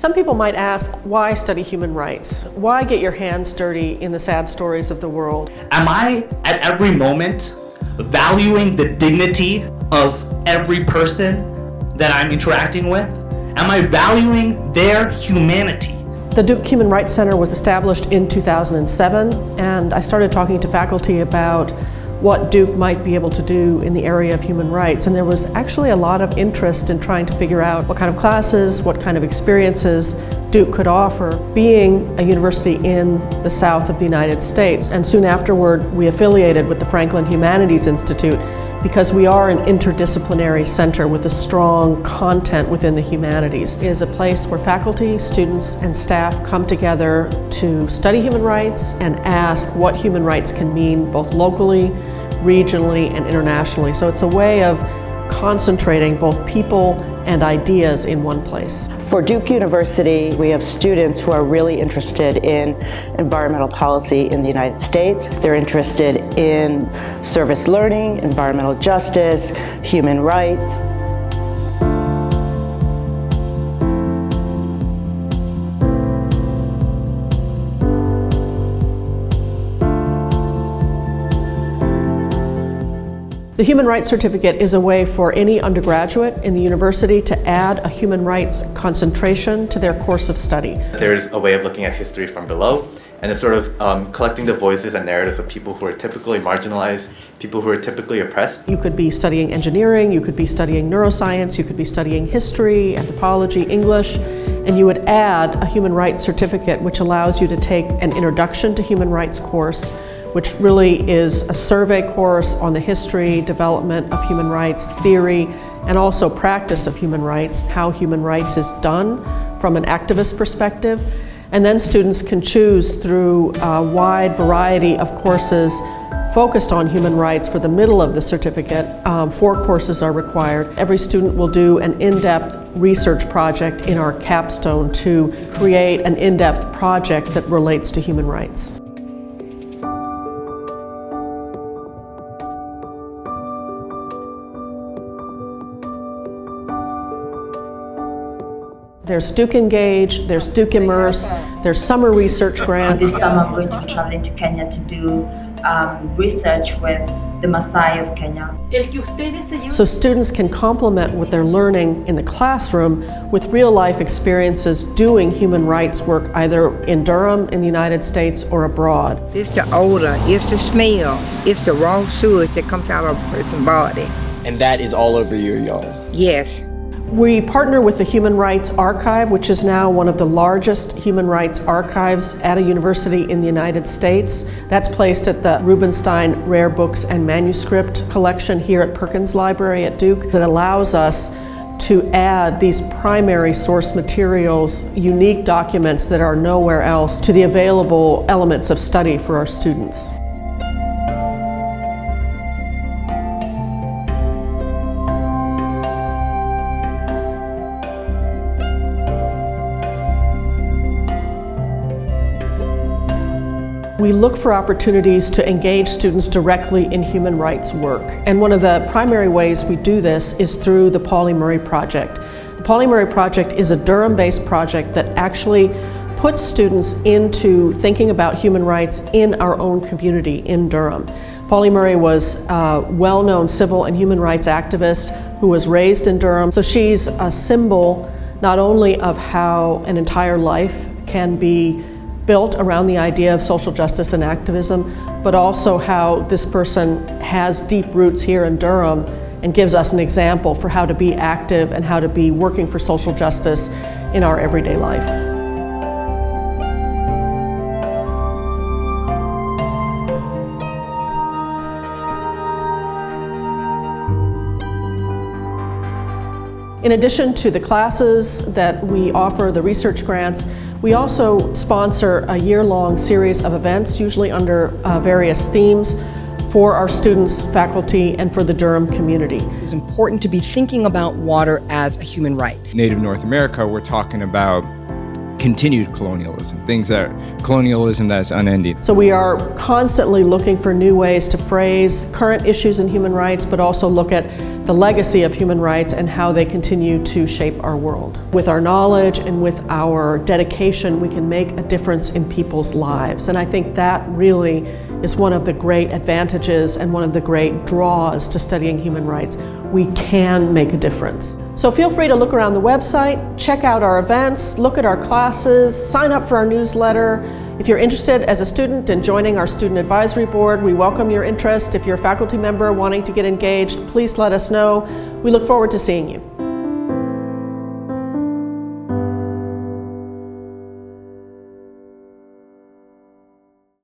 Some people might ask, why study human rights? Why get your hands dirty in the sad stories of the world? Am I, at every moment, valuing the dignity of every person that I'm interacting with? Am I valuing their humanity? The Duke Human Rights Center was established in 2007, and I started talking to faculty about what Duke might be able to do in the area of human rights. And there was actually a lot of interest in trying to figure out what kind of classes, what kind of experiences Duke could offer, being a university in the south of the United States. And soon afterward, we affiliated with the Franklin Humanities Institute because we are an interdisciplinary center with a strong content within the humanities. It is a place where faculty, students, and staff come together to study human rights and ask what human rights can mean both locally, regionally, and internationally. So it's a way of concentrating both people and ideas in one place. For Duke University, we have students who are really interested in environmental policy in the United States. They're interested in service learning, environmental justice, human rights. The Human Rights Certificate is a way for any undergraduate in the university to add a human rights concentration to their course of study. There's a way of looking at history from below, and it's sort of collecting the voices and narratives of people who are typically marginalized, people who are typically oppressed. You could be studying engineering, you could be studying neuroscience, you could be studying history, anthropology, English, and you would add a Human Rights Certificate which allows you to take an Introduction to Human Rights course, which really is a survey course on the history, development of human rights, theory, and also practice of human rights, how human rights is done from an activist perspective. And then students can choose through a wide variety of courses focused on human rights for the middle of the certificate. 4 courses are required. Every student will do an in-depth research project in our capstone to create an in-depth project that relates to human rights. There's Duke Engage, there's Duke Immerse, there's summer research grants. This summer I'm going to be traveling to Kenya to do research with the Maasai of Kenya. So students can complement what they're learning in the classroom with real-life experiences doing human rights work either in Durham, in the United States, or abroad. It's the odor, it's the smell, it's the raw sewage that comes out of a person's body. And that is all over your yard? Yes. We partner with the Human Rights Archive, which is now one of the largest human rights archives at a university in the United States. That's placed at the Rubenstein Rare Books and Manuscript Collection here at Perkins Library at Duke. That allows us to add these primary source materials, unique documents that are nowhere else, to the available elements of study for our students. We look for opportunities to engage students directly in human rights work. And one of the primary ways we do this is through the Pauli Murray Project. The Pauli Murray Project is a Durham-based project that actually puts students into thinking about human rights in our own community in Durham. Pauli Murray was a well-known civil and human rights activist who was raised in Durham. So she's a symbol not only of how an entire life can be built around the idea of social justice and activism, but also how this person has deep roots here in Durham and gives us an example for how to be active and how to be working for social justice in our everyday life. In addition to the classes that we offer, the research grants, we also sponsor a year-long series of events, usually under various themes, for our students, faculty, and for the Durham community. It's important to be thinking about water as a human right. Native North America, we're talking about continued colonialism, colonialism that's unending. So we are constantly looking for new ways to phrase current issues in human rights, but also look at the legacy of human rights and how they continue to shape our world. With our knowledge and with our dedication, we can make a difference in people's lives. And I think that really is one of the great advantages and one of the great draws to studying human rights. We can make a difference. So feel free to look around the website, check out our events, look at our classes, sign up for our newsletter. If you're interested as a student in joining our student advisory board, we welcome your interest. If you're a faculty member wanting to get engaged, please let us know. We look forward to seeing you.